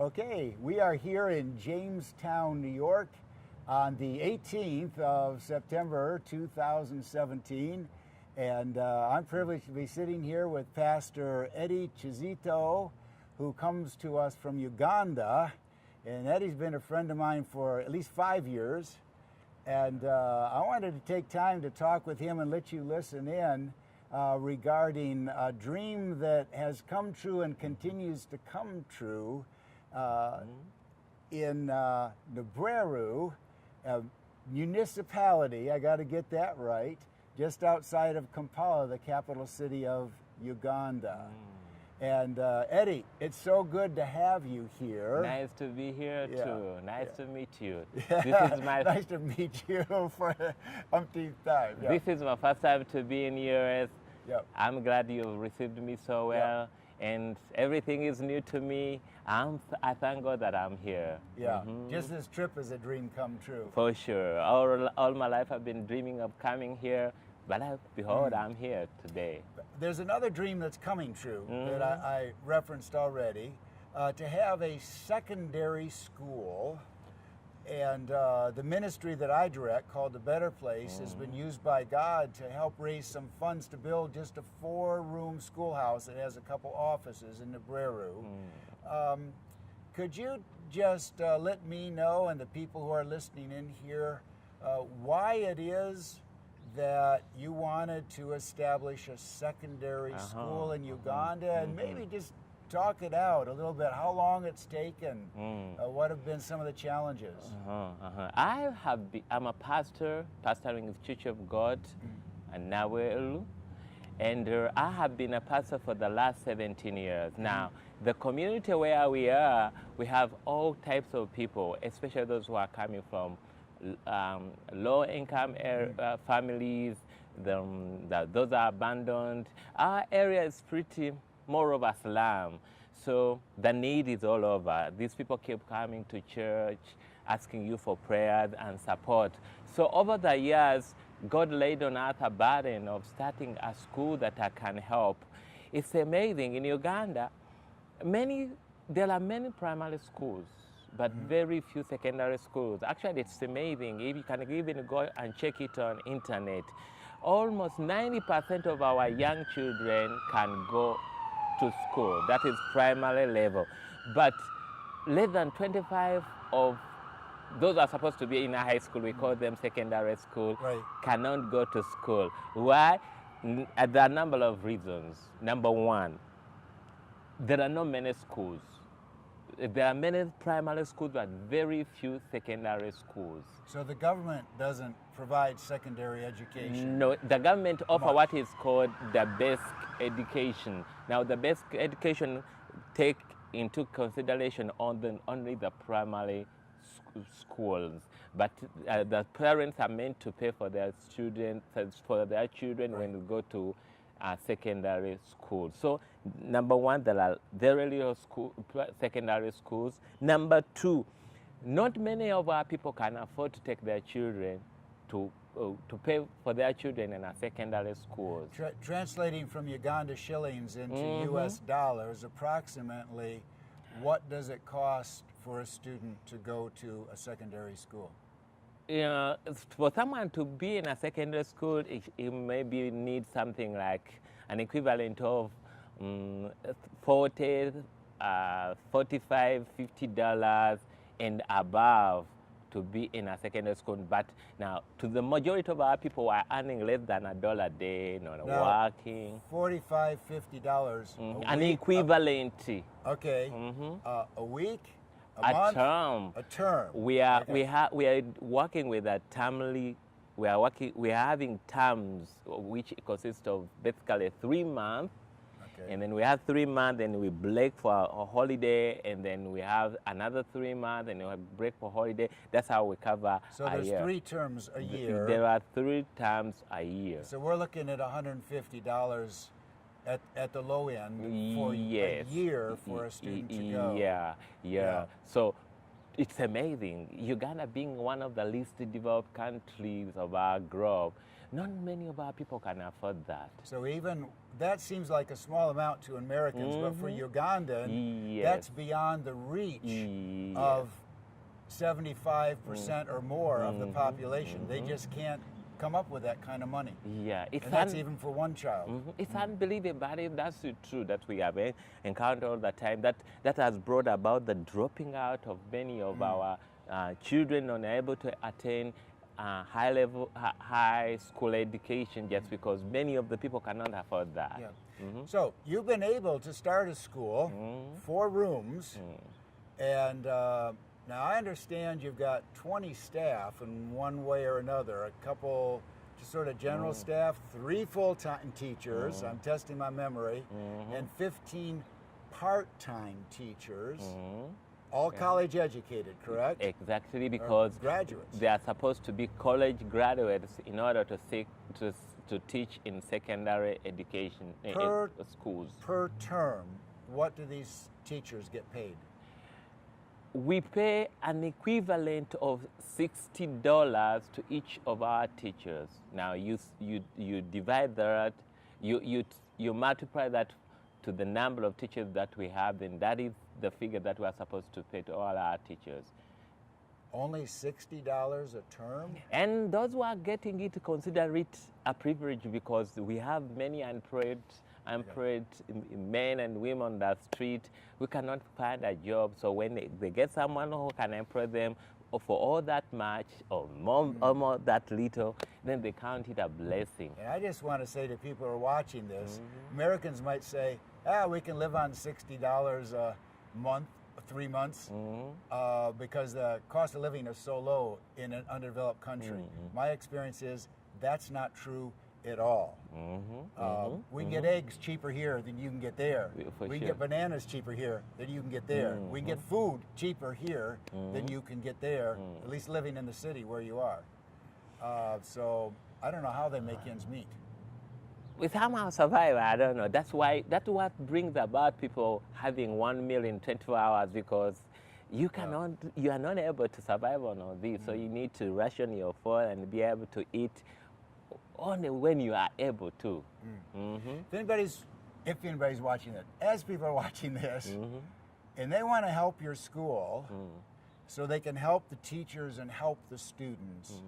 Okay, we are here in Jamestown, New York on the 18th of September 2017. And I'm privileged to be sitting here with Pastor Eddie Chizito, who comes to us from Uganda. And Eddie's been a friend of mine for at least 5 years. And I wanted to take time to talk with him and let you listen in regarding a dream that has come true and continues to come true in Nabweru, a municipality, I got to get that right, just outside of Kampala, the capital city of Uganda. And Eddie, it's so good to have you here. Nice to be here too. Nice to meet you. This is my nice to meet you for the umpteenth time. This is my first time to be in US. Yep. I'm glad you received me so well, and everything is new to me. I thank God that I'm here. Yeah, just this trip is a dream come true. For sure. All my life I've been dreaming of coming here, but behold, I'm here today. There's another dream that's coming true that I referenced already, to have a secondary school. And the ministry that I direct, called The Better Place, has been used by God to help raise some funds to build just a 4-room schoolhouse that has a couple offices in Nabweru. Could you just let me know and the people who are listening in here why it is that you wanted to establish a secondary school in Uganda, and maybe just talk it out a little bit, how long it's taken, what have been some of the challenges? I'm a pastor, pastoring the Church of God in Nabweru, and I have been a pastor for the last 17 years. Now, the community where we are, we have all types of people, especially those who are coming from low-income families, those are abandoned. Our area is pretty more of a slum, so the need is all over. These people keep coming to church, asking you for prayers and support. So over the years, God laid on us a burden of starting a school that I can help. It's amazing. In Uganda, there are many primary schools, but very few secondary schools. Actually, it's amazing. If you can even go and check it on internet, almost 90% of our young children can go to school. That is primary level. But less than 25 of those are supposed to be in a high school, we call them secondary school, cannot go to school. Why? There are a number of reasons. Number one, there are not many schools. There are many primary schools, but very few secondary schools. So the government doesn't provide secondary education? No, the government offers what is called the basic education. Now, the basic education take into consideration only the primary schools, but the parents are meant to pay for their students, when they go to secondary school. So, number one, there are very little secondary schools. Number two, not many of our people can afford to take their children to pay for their children in a secondary schools. Translating from Uganda shillings into US dollars, approximately, what does it cost for a student to go to a secondary school? For someone to be in a secondary school, it maybe needs something like an equivalent of $40, $45, $50 and above to be in a secondary school. But now, to the majority of our people who are earning less than $1 a day, working. $45, $50 an equivalent. Okay. A week? A month? Term. A term. We are working with a termly. We are having terms which consist of basically 3 months. And then we have 3 months, and we break for a holiday, and then we have another 3 months, and we break for holiday. That's how we cover so a year. So there's 3 terms a year. There are 3 terms a year. So we're looking at $150 at the low end for a year for a student to go. Yeah. So it's amazing. Uganda being one of the least developed countries of our globe, Not many of our people can afford that. So even that seems like a small amount to Americans, but for Ugandan, Yes. that's beyond the reach Yes. of 75% or more of the population. They just can't come up with that kind of money. Yeah, it's And that's even for one child. It's unbelievable, but that's true that we have encountered all the time. That has brought about the dropping out of many of our children unable to attain high school education just because many of the people cannot afford that. Yeah. So you've been able to start a school, 4 rooms, and now I understand you've got 20 staff in one way or another, a couple just sort of general staff, 3 full-time teachers, I'm testing my memory, and 15 part-time teachers, all college educated, correct? Exactly, Or because graduates. they are supposed to be college graduates in order to teach in secondary education Per- schools. Per term, what do these teachers get paid? We pay an equivalent of $60 to each of our teachers. Now you divide that, you multiply that to the number of teachers that we have, then that is the figure that we are supposed to pay to all our teachers. Only $60 a term? And those who are getting it consider it a privilege because we have many unemployed men and women on the street who cannot find a job. So when they get someone who can employ them for all that much or more that little, then they count it a blessing. And I just want to say to people who are watching this, Americans might say, we can live on $60 a month, 3 months, because the cost of living is so low in an underdeveloped country. My experience is that's not true at all. We can get eggs cheaper here than you can get there. We can get bananas cheaper here than you can get there. We can get food cheaper here than you can get there, at least living in the city where you are. So I don't know how they make ends meet. We somehow survive, I don't know. That's what brings about people having 1 meal in 24 hours because you are not able to survive on all this. So you need to ration your food and be able to eat only when you are able to. If anybody's watching it, as people are watching this, and they want to help your school so they can help the teachers and help the students,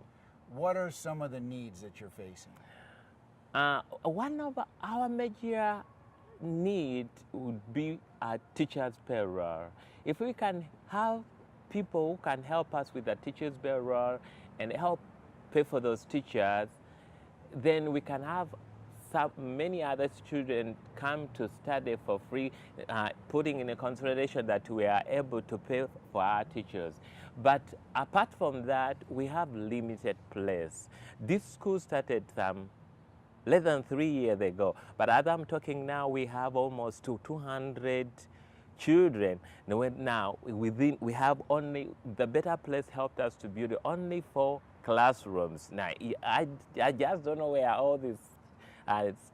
what are some of the needs that you're facing? One of our major need would be a teacher's payroll. If we can have people who can help us with the teacher's payroll and help pay for those teachers, then we can have many other students come to study for free, putting in a consideration that we are able to pay for our teachers. But apart from that, we have limited place. This school started less than 3 years ago, but as I'm talking now, we have almost 200 children. Now, we have only, the Better Place helped us to build only 4 classrooms. Now, I just don't know where all these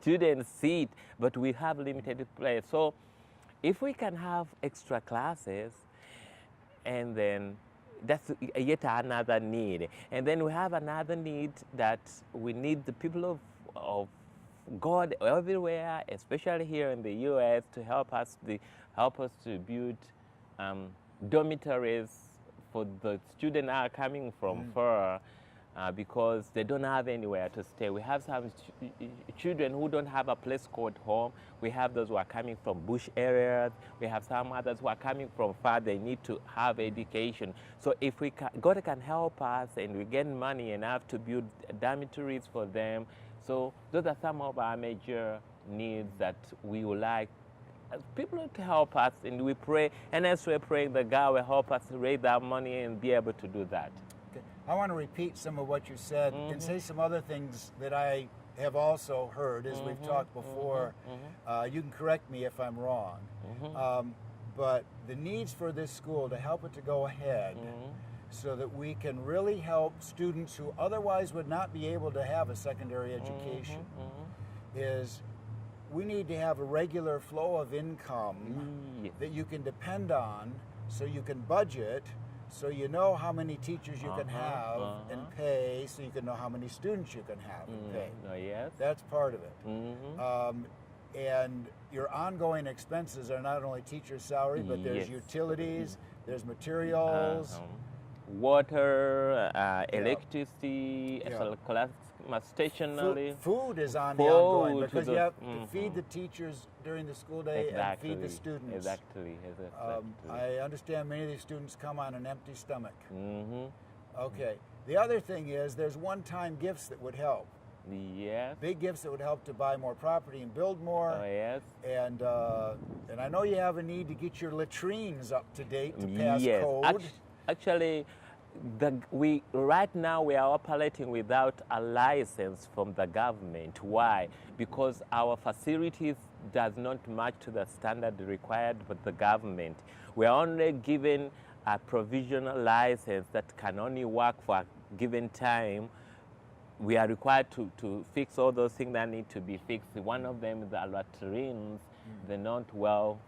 students sit, but we have limited place. So if we can have extra classes, and then that's yet another need. And then we have another need that we need the people of God everywhere, especially here in the U.S., to help us to build dormitories for the students that are coming from far because they don't have anywhere to stay. We have some children who don't have a place called home. We have those who are coming from bush areas. We have some others who are coming from far. They need to have education. So if God can help us and we get money enough to build dormitories for them, so those are some of our major needs that we would like people to help us, and we pray. And as we're praying, the God will help us raise that money and be able to do that. Okay. I want to repeat some of what you said and say some other things that I have also heard as we've talked before. You can correct me if I'm wrong. But the needs for this school to help it to go ahead so that we can really help students who otherwise would not be able to have a secondary education is we need to have a regular flow of income that you can depend on so you can budget so you know how many teachers you can have and pay, so you can know how many students you can have and pay. Oh, yes. That's part of it. And your ongoing expenses are not only teacher's salary, but there's utilities, there's materials. Water, electricity, class stationery. Food is on the ongoing, because you have to feed the teachers during the school day and feed the students. Exactly. I understand many of these students come on an empty stomach. Okay. The other thing is there's one-time gifts that would help. Yes. Big gifts that would help to buy more property and build more. Oh, yes. And I know you have a need to get your latrines up to date to pass code. Actually, right now we are operating without a license from the government. Why? Because our facilities does not match to the standard required by the government. We are only given a provisional license that can only work for a given time. We are required to fix all those things that need to be fixed. One of them is the latrines. They're not well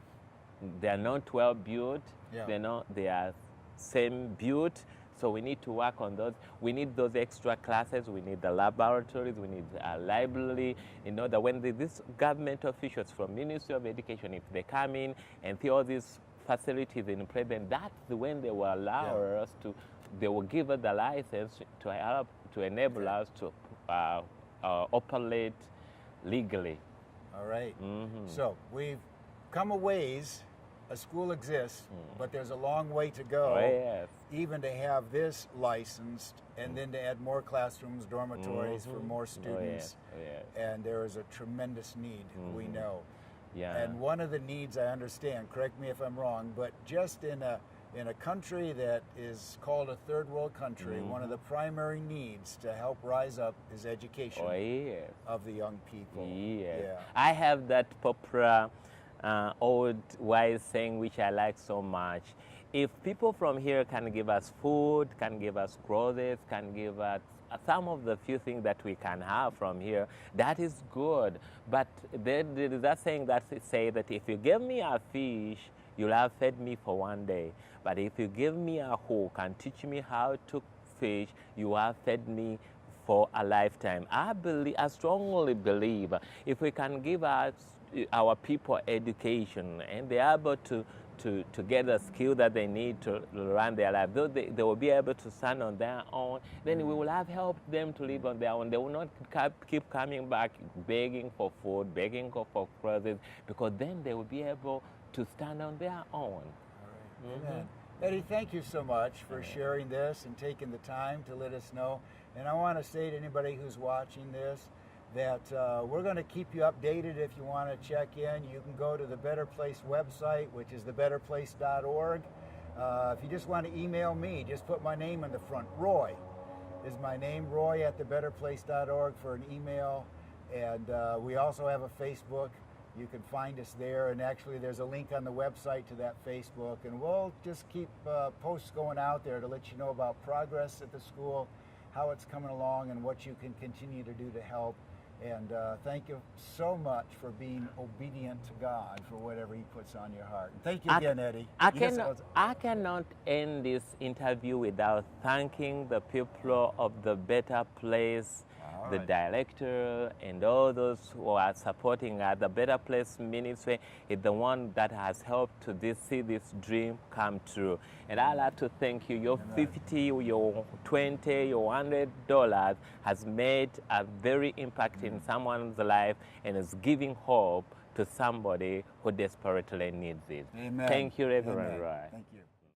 built. They are same built. So we need to work on those. We need those extra classes. We need the laboratories. We need a library. You know that when these government officials from Ministry of Education, if they come in and see all these facilities in place, then that's when they will allow us to. They will give us the license to help to enable us to operate legally. All right. So we've come a ways. A school exists, but there's a long way to go, even to have this licensed, and then to add more classrooms, dormitories for more students. And there is a tremendous need, we know. And one of the needs, I understand, correct me if I'm wrong, but just in a country that is called a third world country, one of the primary needs to help rise up is education of the young people. I have that popular old wise saying which I like so much. If people from here can give us food, can give us clothes, can give us some of the few things that we can have from here, that is good. But there is that saying that say that if you give me a fish, you'll have fed me for one day. But if you give me a hook and teach me how to fish, you have fed me for a lifetime. I strongly believe if we can give our people education and they are able to get the skill that they need to run their life, though they will be able to stand on their own, then we will have helped them to live on their own. They will not keep coming back begging for food, begging for clothes, because then they will be able to stand on their own. All right. Amen. Eddie, thank you so much for sharing this and taking the time to let us know. And I want to say to anybody who's watching this that we're going to keep you updated. If you want to check in, you can go to the Better Place website, which is thebetterplace.org. If you just want to email me, just put my name in the front. Roy is my name, Roy at thebetterplace.org for an email. And we also have a Facebook. You can find us there, and actually there's a link on the website to that Facebook, and we'll just keep posts going out there to let you know about progress at the school, how it's coming along, and what you can continue to do to help. And thank you so much for being obedient to God for whatever He puts on your heart. And thank you again, Eddie. I cannot end this interview without thanking the people of the Better Place, the director, and all those who are supporting us. The Better Place Ministry is the one that has helped to see this dream come true. And I'd like to thank you. Your $50, your $20, your $100 has made a very impact in someone's life and is giving hope to somebody who desperately needs it. Amen. Thank you, Reverend Roy. Thank you.